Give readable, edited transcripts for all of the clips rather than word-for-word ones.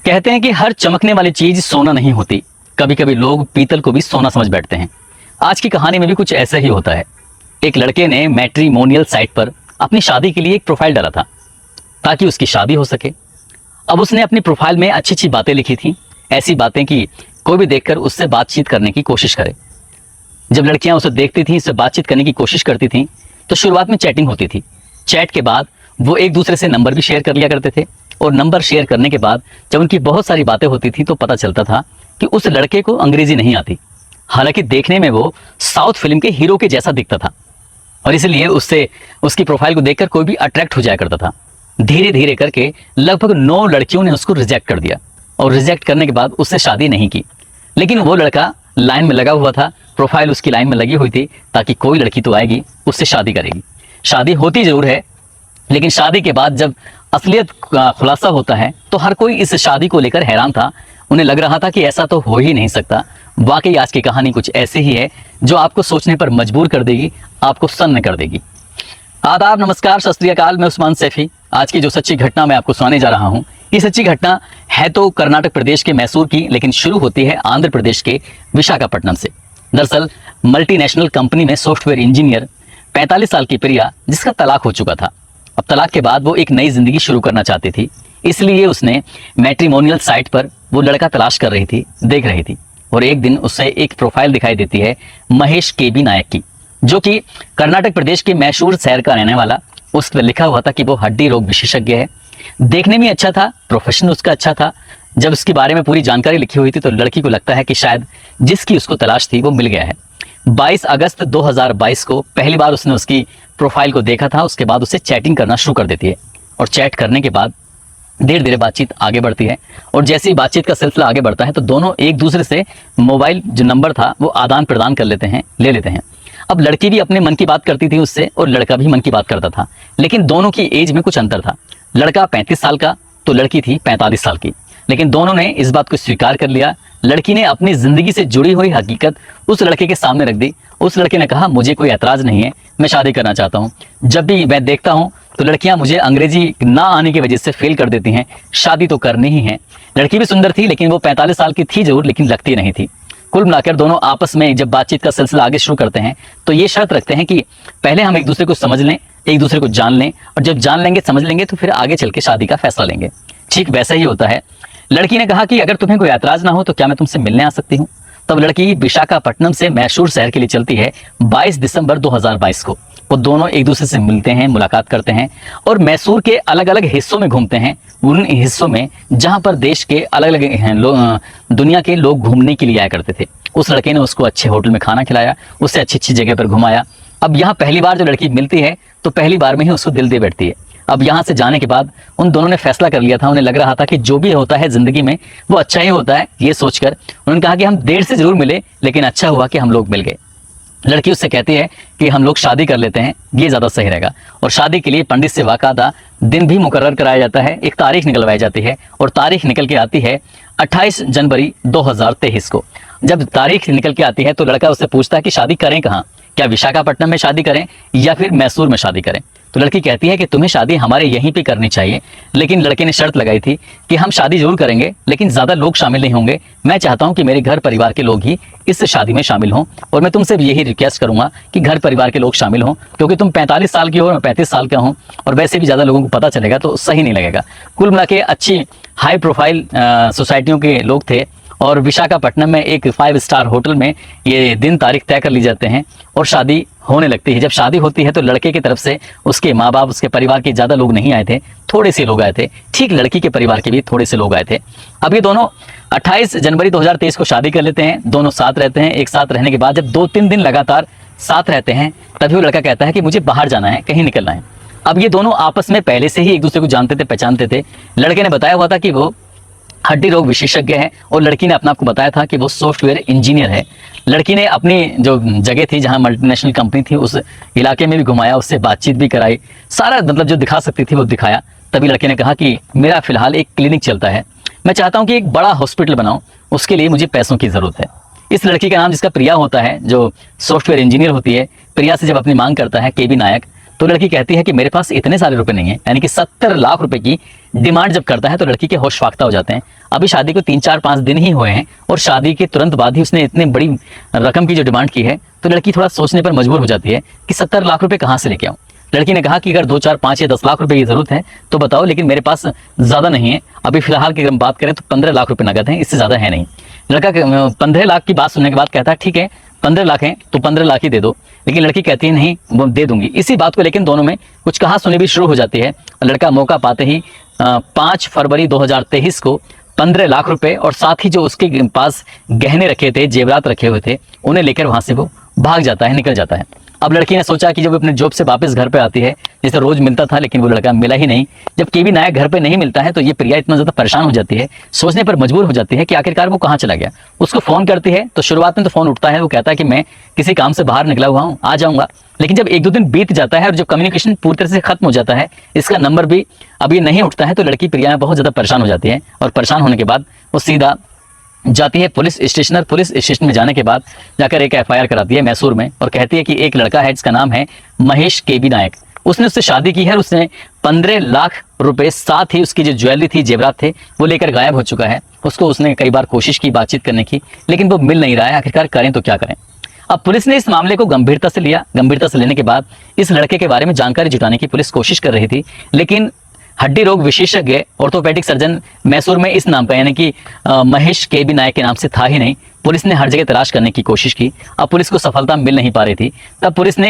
कहते हैं कि हर चमकने वाली चीज सोना नहीं होती। कभी कभी लोग पीतल को भी सोना समझ बैठते हैं। आज की कहानी में भी कुछ ऐसा ही होता है। एक लड़के ने मैट्रिमोनियल साइट पर अपनी शादी के लिए एक प्रोफाइल डाला था ताकि उसकी शादी हो सके। अब उसने अपनी प्रोफाइल में अच्छी अच्छी बातें लिखी थी, ऐसी बातें कि कोई भी देखकर उससे बातचीत करने की कोशिश करे। जब लड़कियां उसे देखती थी, उससे बातचीत करने की कोशिश करती थी, तो शुरुआत में चैटिंग होती थी। चैट के बाद वो एक दूसरे से नंबर भी शेयर कर लिया करते थे, और नंबर शेयर करने के बाद जब उनकी बहुत सारी बातें होती थी तो पता चलता था कि उस लड़के को अंग्रेजी नहीं आती। हालांकि देखने में वो साउथ फिल्म के हीरो के जैसा दिखता था, और इसलिए उससे उसकी प्रोफाइल को देखकर कोई भी अट्रैक्ट हो जाया करता था। धीरे धीरे करके लगभग 9 लड़कियों ने उसको रिजेक्ट कर दिया, और रिजेक्ट करने के बाद उससे शादी नहीं की। लेकिन वो लड़का लाइन में लगा हुआ था, प्रोफाइल उसकी लाइन में लगी हुई थी ताकि कोई लड़की तो आएगी, उससे शादी करेगी। शादी होती जरूर है, लेकिन शादी के बाद जब असलियत खुलासा होता है तो हर कोई इस शादी को लेकर हैरान था। उन्हें लग रहा था कि ऐसा तो हो ही नहीं सकता। वाकई आज की कहानी कुछ ऐसे ही है जो आपको सोचने पर मजबूर कर देगी, आपको सन्न कर देगी। आदाब, नमस्कार, सत श्री अकाल। मैं उस्मान सैफी। आज की जो सच्ची घटना मैं आपको सुनाने जा रहा हूँ, ये सच्ची घटना है तो कर्नाटक प्रदेश के मैसूर की, लेकिन शुरू होती है आंध्र प्रदेश के विशाखापट्टनम से। दरअसल मल्टीनेशनल कंपनी में सॉफ्टवेयर इंजीनियर 45 साल की प्रिया, जिसका तलाक हो चुका था। अब तलाक के बाद वो एक नई जिंदगी शुरू करना चाहती थी, इसलिए उसने मैट्रिमोनियल साइट पर वो लड़का तलाश कर रही थी, देख रही थी। और एक दिन उसे एक प्रोफाइल दिखाई देती है महेश केबी नायक की, जो कि कर्नाटक प्रदेश के मैसूर शहर का रहने वाला। उस पर लिखा हुआ था कि वो हड्डी रोग विशेषज्ञ है। देखने में अच्छा था, प्रोफेशन उसका अच्छा था। जब उसके बारे में पूरी जानकारी लिखी हुई थी तो लड़की को लगता है कि शायद जिसकी उसको तलाश थी वो मिल गया है। 22 अगस्त 2022 को पहली बार उसने उसकी प्रोफाइल को देखा था। उसके बाद उसे चैटिंग करना शुरू कर देती है, और चैट करने के बाद धीरे धीरे बातचीत आगे बढ़ती है। और जैसे ही बातचीत का सिलसिला आगे बढ़ता है तो दोनों एक दूसरे से मोबाइल जो नंबर था वो आदान प्रदान कर लेते हैं, ले लेते हैं। अब लड़की भी अपने मन की बात करती थी उससे, और लड़का भी मन की बात करता था, लेकिन दोनों की एज में कुछ अंतर था। लड़का 35 साल का तो लड़की थी 45 साल की। लेकिन दोनों ने इस बात को स्वीकार कर लिया। लड़की ने अपनी जिंदगी से जुड़ी हुई हकीकत उस लड़के के सामने रख दी। उस लड़के ने कहा, मुझे कोई ऐतराज नहीं है, मैं शादी करना चाहता हूँ। जब भी मैं देखता हूँ तो लड़कियां मुझे अंग्रेजी ना आने की वजह से फेल कर देती हैं, शादी तो करनी ही है। लड़की भी सुंदर थी, लेकिन वो 45 साल की थी जरूर, लेकिन लगती नहीं थी। कुल मिलाकर दोनों आपस में जब बातचीत का सिलसिला आगे शुरू करते हैं तो ये शर्त रखते हैं कि पहले हम एक दूसरे को समझ लें, एक दूसरे को जान लें, और जब जान लेंगे, समझ लेंगे, तो फिर आगे चल के शादी का फैसला लेंगे। ठीक वैसा ही होता है। लड़की ने कहा कि अगर तुम्हें कोई ऐतराज ना हो तो क्या मैं तुमसे मिलने आ सकती हूँ। तब लड़की विशाखापट्टनम से मैसूर शहर के लिए चलती है 22 दिसंबर 2022 को। वो दोनों एक दूसरे से मिलते हैं, मुलाकात करते हैं, और मैसूर के अलग अलग हिस्सों में घूमते हैं। उन हिस्सों में जहां पर देश के अलग अलग दुनिया के लोग घूमने के लिए आया करते थे। उस लड़के ने उसको अच्छे होटल में खाना खिलाया, उससे अच्छी अच्छी जगह पर घुमाया। अब यहाँ पहली बार जो लड़की मिलती है तो पहली बार में ही उसको दिल दे बैठती है। अब यहाँ से जाने के बाद उन दोनों ने फैसला कर लिया था, उन्हें लग रहा था कि जो भी होता है जिंदगी में वो अच्छा ही होता है। ये सोचकर उन्होंने कहा कि हम देर से जरूर मिले, लेकिन अच्छा हुआ कि हम लोग मिल गए। लड़की उससे कहती है कि हम लोग शादी कर लेते हैं, ये ज्यादा सही रहेगा। और शादी के लिए पंडित से बाकायदा दिन भी मुकर्रर कराया जाता है, एक तारीख निकलवाई जाती है, और तारीख निकल के आती है 28 जनवरी 2023 को। जब तारीख निकल के आती है तो लड़का उससे पूछता है कि शादी करें कहाँ, क्या विशाखापट्टनम में शादी करें या फिर मैसूर में शादी करें। तो लड़की कहती है कि तुम्हें शादी हमारे यहीं पे करनी चाहिए। लेकिन लड़के ने शर्त लगाई थी कि हम शादी जरूर करेंगे, लेकिन ज्यादा लोग शामिल नहीं होंगे। मैं चाहता हूं कि मेरे घर परिवार के लोग ही इस शादी में शामिल हों, और मैं तुमसे भी यही रिक्वेस्ट करूंगा कि घर परिवार के लोग शामिल हों, क्योंकि तुम 45 साल की हो, मैं 35 साल का हूं, और वैसे भी ज्यादा लोगों को पता चलेगा तो सही नहीं लगेगा। कुल मिला के अच्छी हाई प्रोफाइल सोसाइटियों के लोग थे, और विशाखापट्टनम में एक 5 स्टार होटल में ये दिन तारीख तय कर ली जाते हैं, और शादी होने लगती है। जब शादी होती है तो लड़के की तरफ से उसके माँ बाप, उसके परिवार के ज़्यादा लोग नहीं आए थे, थोड़े से लोग आए थे। ठीक लड़की के परिवार के भी थोड़े से लोग आए थे। अब ये दोनों 28 जनवरी 2023 को शादी कर लेते हैं। दोनों साथ रहते हैं। एक साथ रहने के बाद जब 2-3 दिन लगातार साथ रहते हैं, तभी वो लड़का कहता है कि मुझे बाहर जाना है, कहीं निकलना है। अब ये दोनों आपस में पहले से ही एक दूसरे को जानते थे, पहचानते थे। लड़के ने बताया हुआ था कि वो हड्डी रोग विशेषज्ञ है, और लड़की ने अपने आप को बताया था कि वो सॉफ्टवेयर इंजीनियर है। लड़की ने अपनी जो जगह थी जहां मल्टीनेशनल कंपनी थी उस इलाके में भी घुमाया, उससे बातचीत भी कराई, सारा मतलब जो दिखा सकती थी वो दिखाया। तभी लड़के ने कहा कि मेरा फिलहाल एक क्लिनिक चलता है, मैं चाहता हूं कि एक बड़ा हॉस्पिटल बनाऊं, उसके लिए मुझे पैसों की जरूरत है। इस लड़की का नाम, जिसका प्रिया होता है, जो सॉफ्टवेयर इंजीनियर होती है, प्रिया से जब अपनी मांग करता है केबी नायक, तो लड़की कहती है कि मेरे पास इतने सारे रुपए नहीं है, यानी कि 70 लाख रुपए की डिमांड जब करता है तो लड़की के होश फाख्ता हो जाते हैं। अभी शादी को 3-4-5 दिन ही हुए हैं और शादी के तुरंत बाद ही उसने इतनी बड़ी रकम की जो डिमांड की है, तो लड़की थोड़ा सोचने पर मजबूर हो जाती है कि 70 लाख रुपए कहाँ से लेके आऊं। लड़की ने कहा कि अगर 2, 4, 5 या 10 लाख रुपए की जरूरत है तो बताओ, लेकिन मेरे पास ज्यादा नहीं है। अभी फिलहाल की अगर हम बात करें तो 15 लाख रुपए नगद हैं, इससे ज्यादा है नहीं। लड़का 15 लाख की बात सुनने के बाद कहता है ठीक है 15 लाख हैं तो 15 लाख ही दे दो, लेकिन लड़की कहती है नहीं वो दे दूंगी। इसी बात को लेकिन दोनों में कुछ कहा सुनी भी शुरू हो जाती है। लड़का मौका पाते ही 5 फरवरी 2023 को 15 लाख रुपए और साथ ही जो उसके पास गहने रखे थे, जेवरात रखे हुए थे, उन्हें लेकर वहां से वो भाग जाता है, निकल जाता है। अब लड़की ने सोचा कि जब अपने जॉब से वापस घर पे आती है, जैसे रोज मिलता था लेकिन वो लड़का मिला ही नहीं, जब केबी नायक घर पे नहीं मिलता है तो ये प्रिया इतना ज्यादा परेशान हो जाती है, सोचने पर मजबूर हो जाती है कि आखिरकार वो कहाँ चला गया। उसको फोन करती है तो शुरुआत में तो फोन उठता है, वो कहता है कि मैं किसी काम से बाहर निकला हुआ हूँ, आ जाऊंगा। लेकिन जब 1-2 दिन बीत जाता है और जब कम्युनिकेशन पूरी तरह से खत्म हो जाता है, इसका नंबर भी अभी नहीं उठता है, तो लड़की प्रिया बहुत ज्यादा परेशान हो जाती है। और परेशान होने के बाद वो सीधा जाती है पुलिस स्टेशन और पुलिस स्टेशन में जाने के बाद जाकर एक एफआईआर कराती है मैसूर में और कहती है कि एक लड़का है जिसका नाम है महेश केबी नायक, उसने उससे शादी की है और उसने 15 लाख रुपए साथ ही उसकी जो ज्वेलरी थी, जेवरात थे, वो लेकर गायब हो चुका है। उसको उसने कई बार कोशिश की बातचीत करने की, लेकिन वो मिल नहीं रहा है। आखिरकार करें तो क्या करें। अब पुलिस ने इस मामले को गंभीरता से लिया। गंभीरता से लेने के बाद इस लड़के के बारे में जानकारी जुटाने की पुलिस कोशिश कर रही थी, लेकिन हड्डी रोग विशेषज्ञ ऑर्थोपेडिक सर्जन मैसूर में इस नाम पर यानी कि महेश केबी नायक के नाम से था ही नहीं। पुलिस ने हर जगह तलाश करने की कोशिश की, अब पुलिस को सफलता मिल नहीं पा रही थी। तब पुलिस ने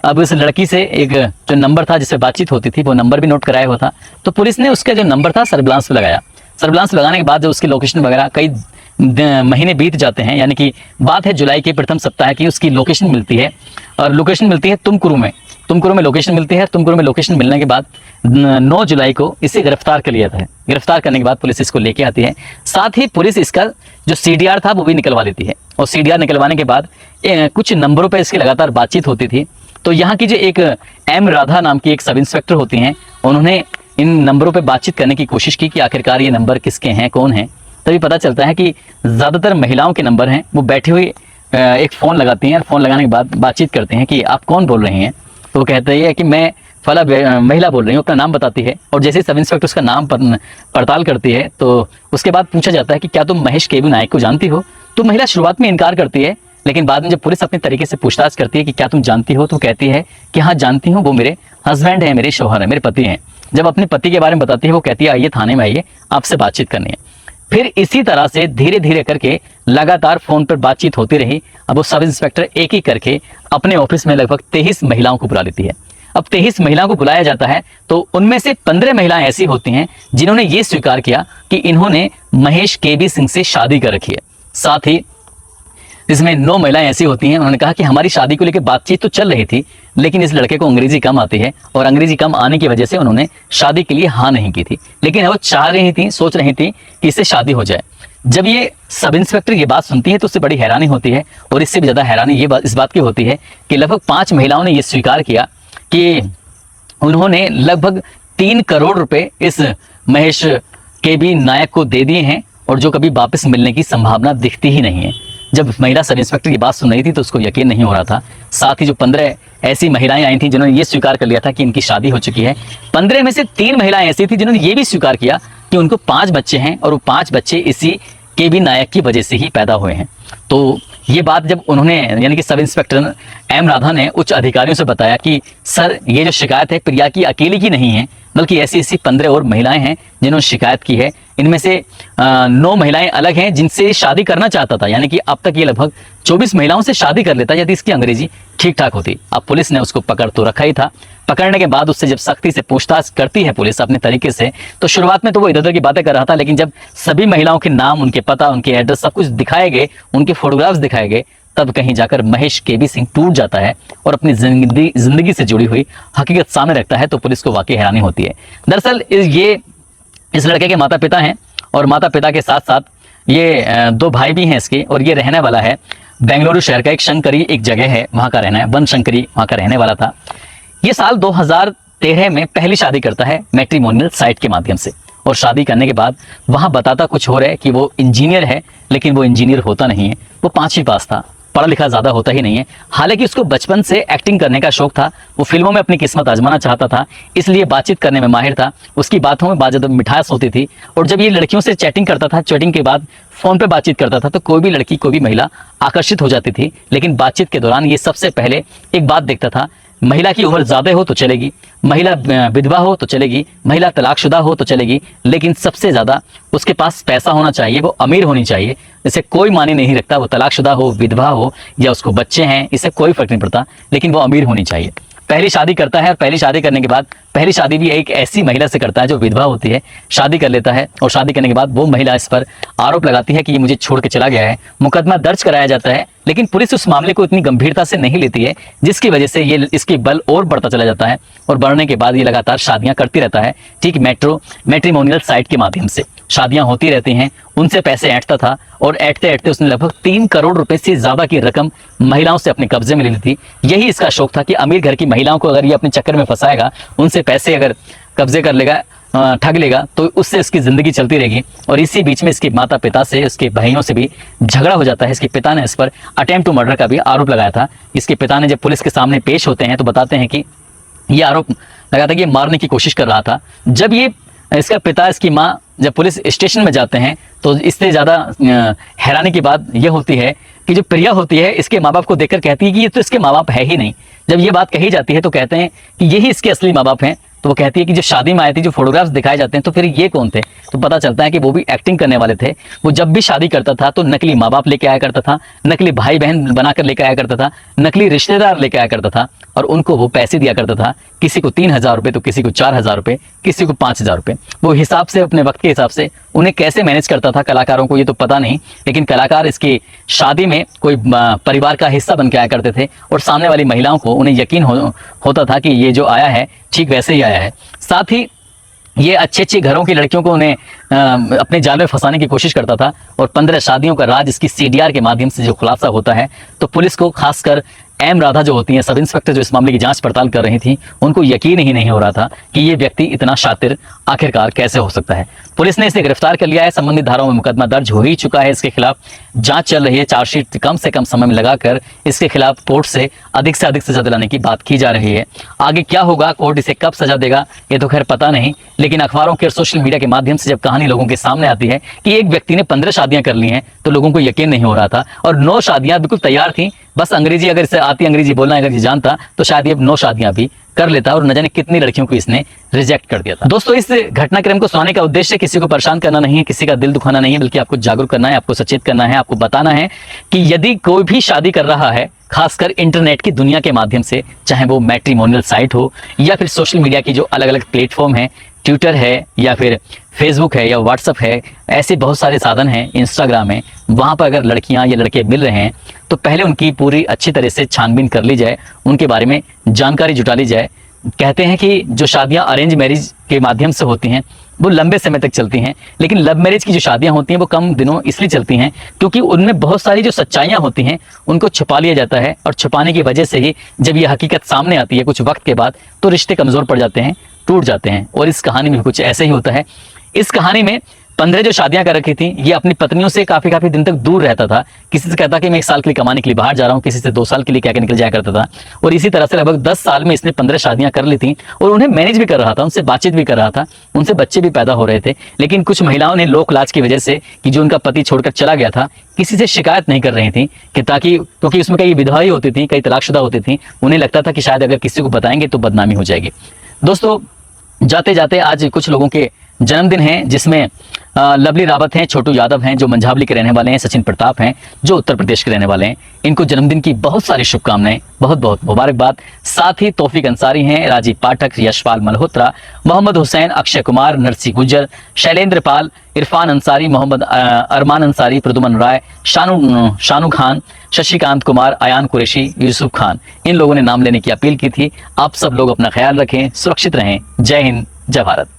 अब इस लड़की से एक जो नंबर था जिससे बातचीत होती थी, वो नंबर भी नोट कराया हुआ था, तो पुलिस ने उसका जो नंबर था सर्विलांस पे लगाया। सर्विलांस लगाने के बाद जो उसकी लोकेशन वगैरह कई महीने बीत जाते हैं, यानी कि बात है जुलाई के प्रथम सप्ताह की, उसकी लोकेशन मिलती है और लोकेशन मिलती है तुमकुरू में लोकेशन मिलती है। तुमकुरू में लोकेशन मिलने के बाद 9 जुलाई को इसे गिरफ्तार कर लिया था। गिरफ्तार करने के बाद पुलिस इसको लेके आती है, साथ ही पुलिस इसका जो सीडीआर था वो भी निकलवा लेती है और सीडीआर निकलवाने के बाद कुछ नंबरों पर इसकी लगातार बातचीत होती थी। तो यहाँ की जो एक एम राधा नाम की एक सब इंस्पेक्टर होती हैं, उन्होंने इन नंबरों पर बातचीत करने की कोशिश की कि आखिरकार ये नंबर किसके हैं, कौन है। तभी पता चलता है कि ज़्यादातर महिलाओं के नंबर हैं। वो बैठी हुई एक फ़ोन लगाती हैं और फ़ोन लगाने के बाद बातचीत करते हैं कि आप कौन बोल रहे हैं। तो वो कहते हैं कि मैं फला महिला बोल रही हूँ, अपना नाम बताती है। और जैसे सब इंस्पेक्टर उसका नाम पड़ताल करती है तो उसके बाद पूछा जाता है कि क्या तुम महेश केबी नायक को जानती हो। तो महिला शुरुआत में इनकार करती है, लेकिन बाद में जब पुलिस अपने तरीके से पूछताछ करती है कि क्या तुम जानती हो, तो कहती है कि हाँ जानती हूँ, वो मेरे हस्बैंड है, मेरे शौहर है, मेरे पति हैं। जब अपने पति के बारे में बताती है, वो कहती है आइए थाने में आइए, आपसे बातचीत करनी है। फिर इसी तरह से धीरे धीरे करके लगातार फोन पर बातचीत होती रही। अब वो सब इंस्पेक्टर एक एक करके अपने ऑफिस में लगभग 23 महिलाओं को बुला लेती है। अब 23 महिलाओं को बुलाया जाता है तो उनमें से 15 महिलाएं ऐसी होती हैं जिन्होंने ये स्वीकार किया कि इन्होंने महेश केबी सिंह से शादी कर रखी है। साथ ही इसमें 9 महिलाएं ऐसी होती हैं, उन्होंने कहा कि हमारी शादी को लेकर बातचीत तो चल रही थी, लेकिन इस लड़के को अंग्रेजी कम आती है और अंग्रेजी कम आने की वजह से उन्होंने शादी के लिए हाँ नहीं की थी। लेकिन वो चाह रही थी, सोच रही थी कि इससे शादी हो जाए। जब ये सब इंस्पेक्टर ये बात सुनती है तो उससे बड़ी हैरानी होती है, और इससे भी ज्यादा हैरानी इस बात की होती है कि लगभग 5 महिलाओं ने यह स्वीकार किया कि उन्होंने लगभग 3 करोड़ रुपए इस महेश केबी नायक को दे दिए हैं और जो कभी वापस मिलने की संभावना दिखती ही नहीं है। जब महिला सब इंस्पेक्टर की बात सुन रही थी तो उसको यकीन नहीं हो रहा था। साथ ही जो 15 ऐसी महिलाएं आई थी जिन्होंने ये स्वीकार कर लिया था कि इनकी शादी हो चुकी है, 15 में से 3 महिलाएं ऐसी थी जिन्होंने ये भी स्वीकार किया कि उनको 5 बच्चे हैं और वो 5 बच्चे इसी केबी नायक की वजह से ही पैदा हुए हैं। तो ये बात जब उन्होंने यानी कि सब इंस्पेक्टर एम राधा ने उच्च अधिकारियों से बताया कि सर ये जो शिकायत है प्रिया की अकेली की नहीं है, बल्कि ऐसी 15 और महिलाएं हैं जिन्होंने शिकायत की है। इनमें से 9 महिलाएं अलग हैं जिनसे शादी करना चाहता था, यानी कि अब तक ये लगभग 24 महिलाओं से शादी कर लेता यदि इसकी अंग्रेजी ठीक ठाक होती। अब पुलिस ने उसको पकड़ तो रखा ही था। पकड़ने के बाद उससे जब सख्ती से पूछताछ करती है पुलिस अपने तरीके से, तो शुरुआत में तो वो इधर उधर की बातें कर रहा था, लेकिन जब सभी महिलाओं के नाम, उनके पता, उनके एड्रेस सब कुछ दिखाए गए, उनके फोटोग्राफ्स दिखाए गए, तब कहीं जाकर महेश केबी सिंह टूट जाता है और अपनी जिंदगी से जुड़ी हुई हकीकत सामने रखता है। तो पुलिस को वाकई हैरानी होती है। दरअसल ये इस लड़के के माता पिता हैं और माता पिता के साथ साथ ये 2 भाई भी हैं इसके, और ये रहने वाला है बेंगलुरु शहर का एक शंकरी एक जगह है, वहाँ का रहना है, वन शंकरी वहाँ का रहने वाला था। ये साल 2013 में पहली शादी करता है मैट्रिमोनियल साइट के माध्यम से, और शादी करने के बाद वहाँ बताता कुछ हो रहा है कि वो इंजीनियर है, लेकिन वो इंजीनियर होता नहीं है, वो 5वीं पास था। पढ़ा लिखा ज्यादा होता ही नहीं है। हालांकि उसको बचपन से एक्टिंग करने का शौक था, वो फिल्मों में अपनी किस्मत आजमाना चाहता था, इसलिए बातचीत करने में माहिर था, उसकी बातों में बात मिठास होती थी। और जब ये लड़कियों से चैटिंग करता था, चैटिंग के बाद फोन पे बातचीत करता था, तो कोई भी लड़की, कोई भी महिला आकर्षित हो जाती थी। लेकिन बातचीत के दौरान ये सबसे पहले एक बात देखता था, महिला की उम्र ज्यादा हो तो चलेगी, महिला विधवा हो तो चलेगी, महिला तलाकशुदा हो तो चलेगी, लेकिन सबसे ज्यादा उसके पास पैसा होना चाहिए, वो अमीर होनी चाहिए। इसे कोई मायने नहीं रखता वो तलाकशुदा हो, विधवा हो या उसको बच्चे हैं, इसे कोई फर्क नहीं पड़ता, लेकिन वो अमीर होनी चाहिए। पहली शादी करता है और पहली शादी करने के बाद, पहली शादी भी एक ऐसी महिला से करता है जो विधवा होती है, शादी कर लेता है और शादी करने के बाद वो महिला इस पर आरोप लगाती है कि ये मुझे छोड़ के चला गया है। मुकदमा दर्ज कराया जाता है, लेकिन पुलिस उस मामले को इतनी गंभीरता से नहीं लेती है, जिसकी वजह से ये इसकी बल और बढ़ता चला जाता है और बढ़ने के बाद ये लगातार शादियां करती रहता है। ठीक मैट्रिमोनियल साइट के माध्यम से शादियां होती रहती हैं, उनसे पैसे ऐंठता था और ऐंठते ऐंठते उसने लगभग 3 करोड़ रुपए से ज्यादा की रकम महिलाओं से अपने कब्जे में ले ली थी। यही इसका शौक था कि अमीर घर की महिलाओं को अगर ये अपने चक्कर में फंसाएगा, उनसे पैसे अगर कब्जे कर लेगा, ठग लेगा, तो उससे इसकी जिंदगी चलती रहेगी। और इसी बीच में इसके माता पिता से, इसके भाइयों से भी झगड़ा हो जाता है। इसके पिता ने इस पर अटेम्प्ट टू मर्डर का भी आरोप लगाया था। इसके पिता ने जब पुलिस के सामने पेश होते हैं तो बताते हैं कि ये आरोप लगाता है कि ये मारने की कोशिश कर रहा था। जब ये इसका पिता, इसकी माँ जब पुलिस स्टेशन में जाते हैं तो इससे ज़्यादा हैरानी की बात यह होती है कि जो प्रिया होती है इसके माँ बाप को देखकर कहती है कि ये तो इसके माँ बाप है ही नहीं। जब ये बात कही जाती है तो कहते हैं कि यही इसके असली माँ बाप हैं। तो वो कहती है कि जो शादी में आए थे, जो फोटोग्राफ्स दिखाए जाते हैं, तो फिर ये कौन थे? तो पता चलता है कि वो भी एक्टिंग करने वाले थे। वो जब भी शादी करता था तो नकली माँ बाप लेके आया करता था, नकली भाई बहन बनाकर लेके आया करता था, नकली रिश्तेदार लेके आया करता था और उनको वो पैसे दिया करता था। किसी को 3,000 रुपये तो किसी को 4,000 रुपये, किसी को 5,000 रुपये। वो हिसाब से, अपने वक्त के हिसाब से उन्हें कैसे मैनेज करता था कलाकारों को ये तो पता नहीं, लेकिन कलाकार इसकी शादी में कोई परिवार का हिस्सा बन के आया करते थे और सामने वाली महिलाओं को उन्हें यकीन होता था कि ये जो आया है ठीक वैसे ही आया है। साथ ही ये अच्छे अच्छे घरों की लड़कियों को उन्हें अपने जाल में फंसाने की कोशिश करता था। और 15 शादियों का राज इसकी CDR के माध्यम से जो खुलासा होता है, तो पुलिस को, खासकर एम राधा जो होती हैं, सब इंस्पेक्टर जो इस मामले की जांच पड़ताल कर रही थी, उनको यकीन ही नहीं हो रहा था कि ये व्यक्ति इतना शातिर आखिरकार कैसे हो सकता है। पुलिस ने इसे गिरफ्तार कर लिया है। संबंधित धाराओं में मुकदमा दर्ज हो ही चुका है। इसके खिलाफ जांच चल रही है। चार्जशीट कम से कम समय में लगाकर इसके खिलाफ कोर्ट से अधिक सजा दिलाने की बात की जा रही है। आगे क्या होगा, कोर्ट इसे कब सजा देगा, ये तो खैर पता नहीं, लेकिन अखबारों के और सोशल मीडिया के माध्यम से जब कहानी लोगों के सामने आती है कि एक व्यक्ति ने 15 शादियां कर ली हैं, तो लोगों को यकीन नहीं हो रहा था। और 9 शादियां बिल्कुल तैयार थी, बस अंग्रेजी अगर इसे आती, अंग्रेजी बोलना अगर ये जानता, तो शायद ये 9 शादियां भी कर लेता और न जाने कितनी लड़कियों को इसने रिजेक्ट कर दिया था। दोस्तों, इस घटनाक्रम को सुनाने का उद्देश्य किसी को परेशान करना नहीं है, किसी का दिल दुखाना नहीं है, बल्कि आपको जागरूक करना है, आपको सचेत करना है, आपको बताना है कि यदि कोई भी शादी कर रहा है, खासकर इंटरनेट की दुनिया के माध्यम से, चाहे वो मैट्रिमोनियल साइट हो या फिर सोशल मीडिया की जो अलग अलग प्लेटफॉर्म है, ट्विटर है या फिर फेसबुक है या व्हाट्सअप है, ऐसे बहुत सारे साधन हैं, इंस्टाग्राम है, वहाँ पर अगर लड़कियाँ या लड़के मिल रहे हैं तो पहले उनकी पूरी अच्छी तरह से छानबीन कर ली जाए, उनके बारे में जानकारी जुटा ली जाए। कहते हैं कि जो शादियाँ अरेंज मैरिज के माध्यम से होती हैं वो लंबे समय तक चलती हैं, लेकिन लव मैरिज की जो शादियां होती हैं वो कम दिनों इसलिए चलती हैं क्योंकि उनमें बहुत सारी जो सच्चाइयां होती हैं उनको छुपा लिया जाता है, और छुपाने की वजह से ही जब ये हकीकत सामने आती है कुछ वक्त के बाद, तो रिश्ते कमज़ोर पड़ जाते हैं, टूट जाते हैं। और इस कहानी में कुछ ऐसे ही होता है। इस कहानी में 15 जो शादियां कर रखी थी, ये अपनी पत्नियों से काफी दिन तक दूर रहता था। किसी से कहता कि मैं 1 साल के लिए कमाने के लिए बाहर जा रहा हूँ, किसी से 2 साल के लिए क्या निकल जाया करता था। और इसी तरह से लगभग 10 साल में इसने 15 शादियां कर ली थी और उन्हें मैनेज भी कर रहा था, उनसे बातचीत भी कर रहा था, उनसे बच्चे भी पैदा हो रहे थे। लेकिन कुछ महिलाओं ने लोक लाज की वजह से कि जो उनका पति छोड़कर चला गया था, किसी से शिकायत नहीं कर रही थी कि ताकि, क्योंकि उसमें कई विधवाएं होती थी, कई तलाकशुदा होती थी, उन्हें लगता था कि शायद अगर किसी को बताएंगे तो बदनामी हो जाएगी। दोस्तों, जाते जाते आज कुछ लोगों के जन्मदिन हैं, जिसमें लवली रावत हैं, छोटू यादव हैं जो मंझावली के रहने वाले हैं, सचिन प्रताप हैं जो उत्तर प्रदेश के रहने वाले हैं। इनको जन्मदिन की बहुत सारी शुभकामनाएं, बहुत बहुत मुबारकबाद। साथ ही तौफीक अंसारी हैं, राजीव पाठक, यशपाल मल्होत्रा, मोहम्मद हुसैन, अक्षय कुमार, नरसी गुज्जर, शैलेंद्र पाल, इरफान अंसारी, मोहम्मद अरमान अंसारी, प्रदुमन राय, शानू खान, शशिकांत कुमार, अयान कुरैशी, यूसुफ खान, इन लोगों ने नाम लेने की अपील की थी। आप सब लोग अपना ख्याल रखें, सुरक्षित रहें। जय हिंद, जय भारत।